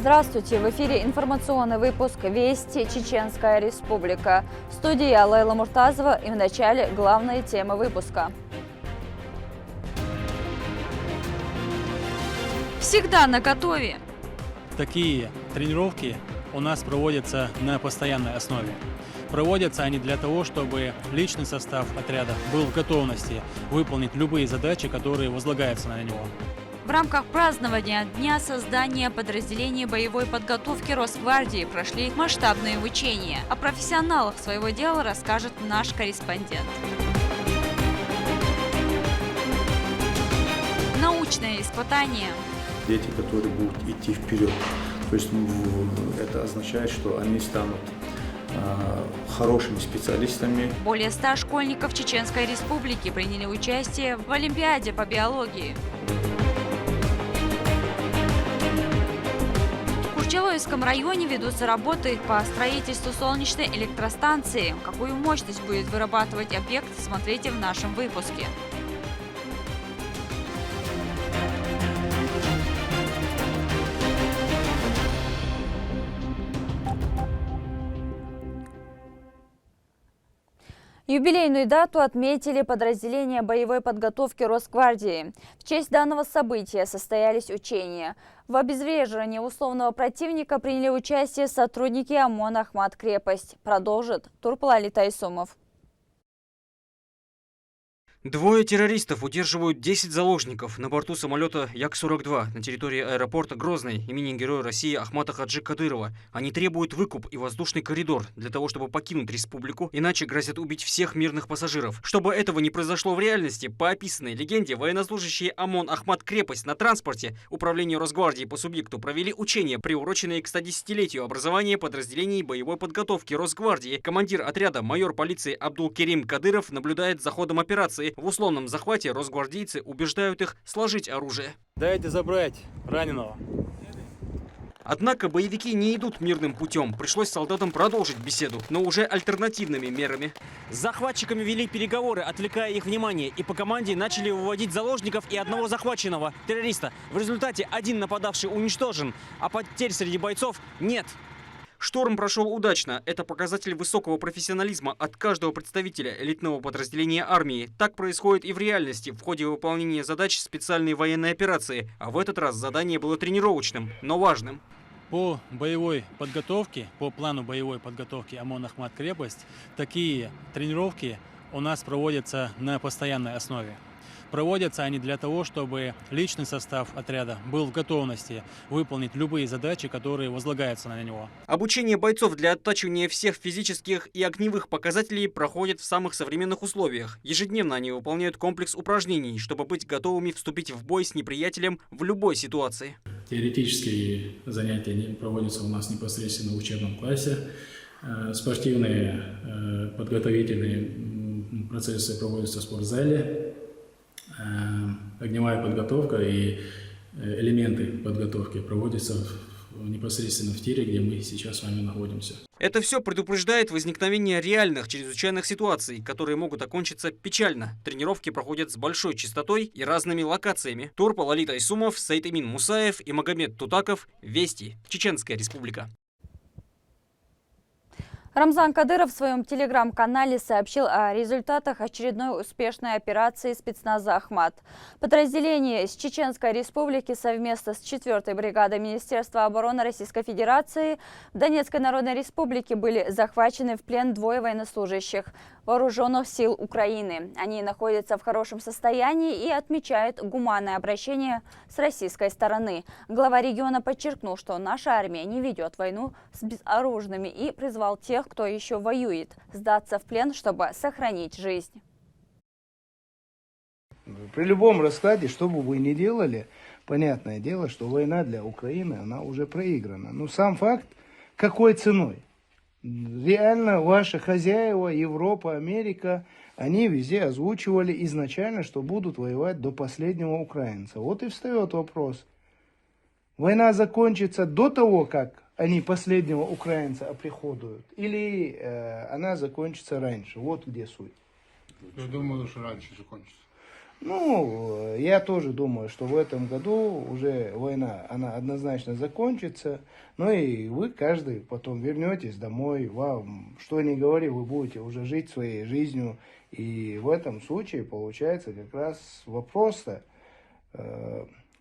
Здравствуйте! В эфире информационный выпуск «Вести. Чеченская Республика». В студии я, Лейла Муртазова, и в начале главные темы выпуска. Всегда наготове. Такие тренировки у нас проводятся на постоянной основе. Проводятся они для того, чтобы личный состав отряда был в готовности выполнить любые задачи, которые возлагаются на него. В рамках празднования Дня создания подразделений боевой подготовки Росгвардии прошли масштабные учения. О профессионалах своего дела расскажет наш корреспондент. Научное испытание. Дети, которые будут идти вперед. То есть это означает, что они станут хорошими специалистами. Более 100 школьников Чеченской Республики приняли участие в Олимпиаде по биологии. В Курчалойском районе ведутся работы по строительству солнечной электростанции. Какую мощность будет вырабатывать объект, смотрите в нашем выпуске. Юбилейную дату отметили подразделения боевой подготовки Росгвардии. В честь данного события состоялись учения. В обезвреживании условного противника приняли участие сотрудники ОМОН «Ахмат-Крепость». Продолжит Турпалали Тайсумов. Двое террористов удерживают 10 заложников на борту самолета Як-42 на территории аэропорта Грозный имени Героя России Ахмата Хаджи Кадырова. Они требуют выкуп и воздушный коридор для того, чтобы покинуть республику, иначе грозят убить всех мирных пассажиров. Чтобы этого не произошло в реальности, по описанной легенде, военнослужащие ОМОН Ахмат-Крепость на транспорте Управления Росгвардии по субъекту провели учения, приуроченные к 110-летию образования подразделений боевой подготовки Росгвардии. Командир отряда майор полиции Абдул-Керим Кадыров наблюдает за ходом операции. В условном захвате росгвардейцы убеждают их сложить оружие. Дайте забрать раненого. Однако боевики не идут мирным путем. Пришлось солдатам продолжить беседу, но уже альтернативными мерами. С захватчиками вели переговоры, отвлекая их внимание, и по команде начали выводить заложников и одного захваченного террориста. В результате один нападавший уничтожен, а потерь среди бойцов нет. Шторм прошел удачно. Это показатель высокого профессионализма от каждого представителя элитного подразделения армии. Так происходит и в реальности в ходе выполнения задач специальной военной операции. А в этот раз задание было тренировочным, но важным. По боевой подготовке, по плану боевой подготовки ОМОН Ахмат-Крепость, такие тренировки у нас проводятся на постоянной основе. Проводятся они для того, чтобы личный состав отряда был в готовности выполнить любые задачи, которые возлагаются на него. Обучение бойцов для оттачивания всех физических и огневых показателей проходит в самых современных условиях. Ежедневно они выполняют комплекс упражнений, чтобы быть готовыми вступить в бой с неприятелем в любой ситуации. Теоретические занятия проводятся у нас непосредственно в учебном классе. Спортивные подготовительные процессы проводятся в спортзале. Огневая подготовка и элементы подготовки проводятся непосредственно в тире, где мы сейчас с вами находимся. Это все предупреждает возникновение реальных чрезвычайных ситуаций, которые могут окончиться печально. Тренировки проходят с большой частотой и разными локациями. Турпалали Тайсумов, Сайтимин Мусаев и Магомед Тутаков. Вести. Чеченская Республика. Рамзан Кадыров в своем телеграм-канале сообщил о результатах очередной успешной операции спецназа «Ахмат». Подразделения из Чеченской Республики совместно с 4-й бригадой Министерства обороны Российской Федерации в Донецкой Народной Республике были захвачены в плен двое военнослужащих вооруженных сил Украины. Они находятся в хорошем состоянии и отмечают гуманное обращение с российской стороны. Глава региона подчеркнул, что наша армия не ведет войну с безоружными и призвал тех, кто еще воюет, сдаться в плен, чтобы сохранить жизнь. При любом раскладе, что бы вы ни делали, понятное дело, что война для Украины, она уже проиграна. Но сам факт, какой ценой? Реально ваши хозяева, Европа, Америка, они везде озвучивали изначально, что будут воевать до последнего украинца. Вот и встает вопрос. Война закончится до того, как они последнего украинца оприходуют, или она закончится раньше? Вот где суть. Я думаю, что раньше закончится. Ну, я тоже думаю, что в этом году уже война, она однозначно закончится. Ну и вы, каждый, потом вернетесь домой. Вам, что ни говори, вы будете уже жить своей жизнью. И в этом случае получается как раз вопрос-то,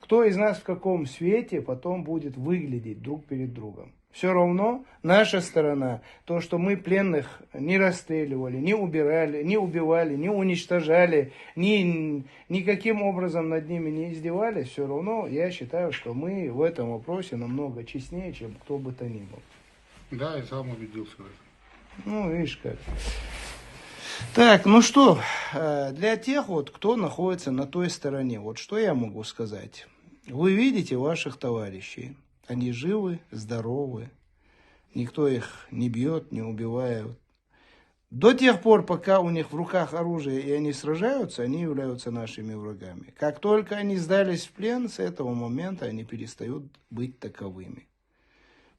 кто из нас в каком свете потом будет выглядеть друг перед другом. Все равно наша сторона, то, что мы пленных не расстреливали, не убирали, не убивали, не уничтожали, никаким образом над ними не издевались, все равно я считаю, что мы в этом вопросе намного честнее, чем кто бы то ни был. Да, я сам убедился в этом. Ну, видишь как. Так, ну что, для тех вот, кто находится на той стороне, вот что я могу сказать. Вы видите ваших товарищей. Они живы, здоровы, никто их не бьет, не убивает. До тех пор, пока у них в руках оружие и они сражаются, они являются нашими врагами. Как только они сдались в плен, с этого момента они перестают быть таковыми.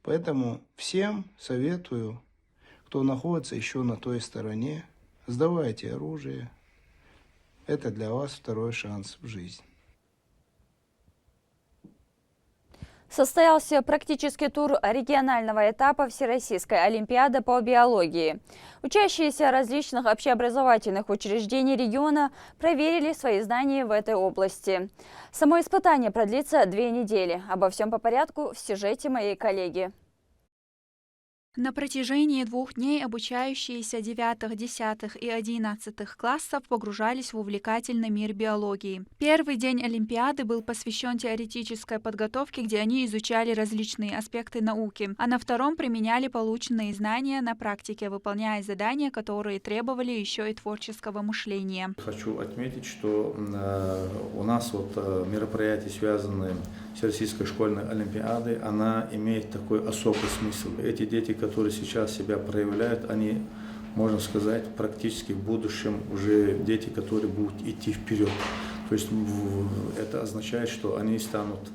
Поэтому всем советую, кто находится еще на той стороне, сдавайте оружие. Это для вас второй шанс в жизни. Состоялся практический тур регионального этапа Всероссийской олимпиады по биологии. Учащиеся различных общеобразовательных учреждений региона проверили свои знания в этой области. Само испытание продлится 2 недели. Обо всем по порядку в сюжете моей коллеги. На протяжении 2 дней обучающиеся 9, 10 и 11 классов погружались в увлекательный мир биологии. Первый день Олимпиады был посвящен теоретической подготовке, где они изучали различные аспекты науки, а на втором применяли полученные знания на практике, выполняя задания, которые требовали еще и творческого мышления. Хочу отметить, что у нас мероприятия, связанные с Всероссийской школьной олимпиадой, она имеет такой особый смысл. Эти дети, которые сейчас себя проявляют, они, можно сказать, практически в будущем уже дети, которые будут идти вперед. То есть это означает, что они станут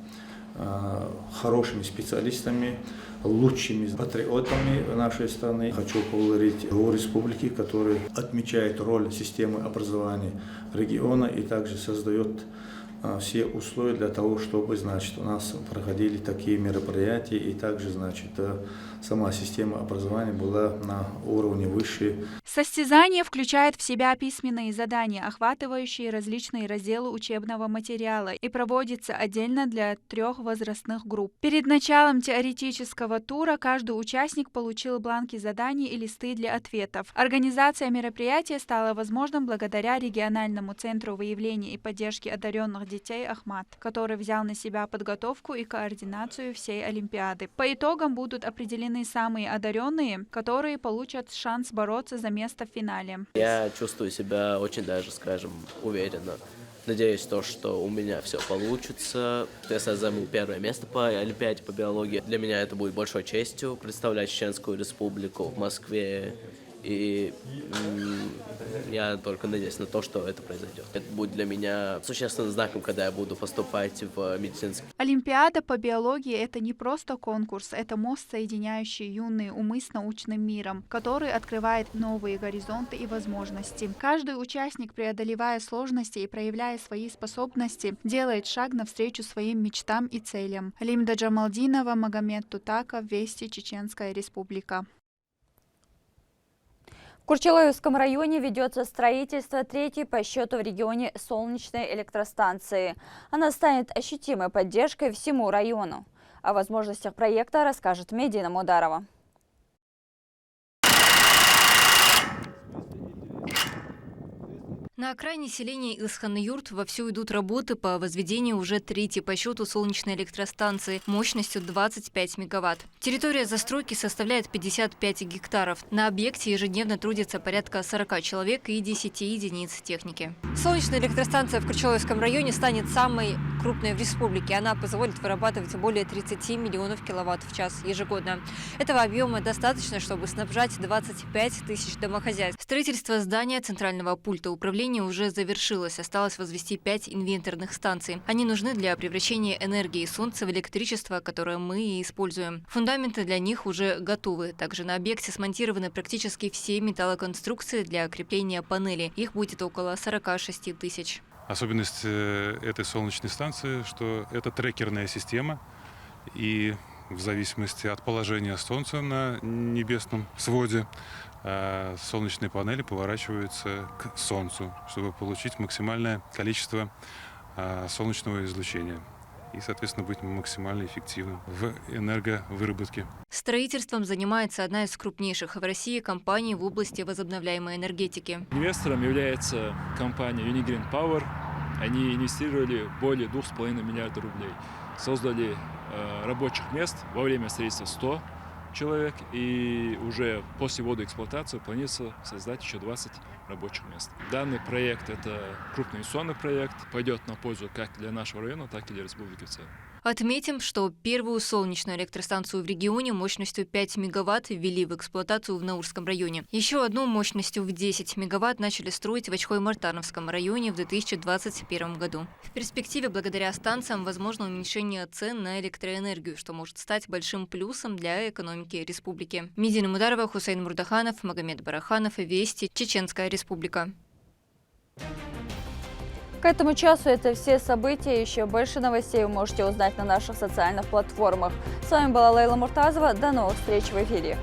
хорошими специалистами, лучшими патриотами нашей страны. Хочу поблагодарить главу республики, который отмечает роль системы образования региона и также создает все условия для того, чтобы, значит, у нас проходили такие мероприятия и также, значит, сама система образования была на уровне выше. Состязание включает в себя письменные задания, охватывающие различные разделы учебного материала, и проводится отдельно для 3 возрастных групп. Перед началом теоретического тура каждый участник получил бланки заданий и листы для ответов. Организация мероприятия стала возможным благодаря региональному центру выявления и поддержки одаренных детей «Ахмат», который взял на себя подготовку и координацию всей Олимпиады. По итогам будут определены самые одаренные, которые получат шанс бороться за место в финале. Я чувствую себя очень даже, скажем, уверенно. Надеюсь, что у меня все получится. Я займу 1 место по Олимпиаде по биологии. Для меня это будет большой честью представлять Чеченскую Республику в Москве. И я только надеюсь на то, что это произойдет. Это будет для меня существенным знаком, когда я буду поступать в медицинский. Олимпиада по биологии – это не просто конкурс, это мост, соединяющий юные умы с научным миром, который открывает новые горизонты и возможности. Каждый участник, преодолевая сложности и проявляя свои способности, делает шаг навстречу своим мечтам и целям. Лимда Джамалдинова, Магомед Тутаков, Вести, Чеченская Республика. В Курчелоевском районе ведется строительство 3-й по счету в регионе солнечной электростанции. Она станет ощутимой поддержкой всему району. О возможностях проекта расскажет Медина Мударова. На окраине селения Исхан-Юрт вовсю идут работы по возведению уже 3-й по счету солнечной электростанции мощностью 25 мегаватт. Территория застройки составляет 55 гектаров. На объекте ежедневно трудится порядка 40 человек и 10 единиц техники. Солнечная электростанция в Курчелоевском районе станет самой крупной в республике. Она позволит вырабатывать более 30 миллионов киловатт в час ежегодно. Этого объема достаточно, чтобы снабжать 25 тысяч домохозяйств. Строительство здания центрального пульта управления уже завершилось. Осталось возвести 5 инвенторных станций. Они нужны для превращения энергии солнца в электричество, которое мы и используем. Фундаменты для них уже готовы. Также на объекте смонтированы практически все металлоконструкции для крепления панелей. Их будет около 46 тысяч. Особенность этой солнечной станции, что это трекерная система, и в зависимости от положения Солнца на небесном своде солнечные панели поворачиваются к Солнцу, чтобы получить максимальное количество солнечного излучения и, соответственно, быть максимально эффективным в энерговыработке. Строительством занимается одна из крупнейших в России компаний в области возобновляемой энергетики. Инвестором является компания Unigreen Power. Они инвестировали более 2,5 миллиарда рублей. Создали рабочих мест во время строительства 100 человек, и уже после ввода эксплуатации планируется создать еще 20 рабочих мест. Данный проект – это крупный инвестиционный проект, пойдет на пользу как для нашего района, так и для республики в целом. Отметим, что первую солнечную электростанцию в регионе мощностью 5 мегаватт ввели в эксплуатацию в Наурском районе. Еще одну мощностью в 10 мегаватт начали строить в Очхой-Мартановском районе в 2021 году. В перспективе благодаря станциям возможно уменьшение цен на электроэнергию, что может стать большим плюсом для экономики республики. Медина Мударова, Хусейн Мурдаханов, Магомед Бараханов, Вести, Чеченская республика. К этому часу это все события. Еще больше новостей вы можете узнать на наших социальных платформах. С вами была Лейла Муртазова. До новых встреч в эфире.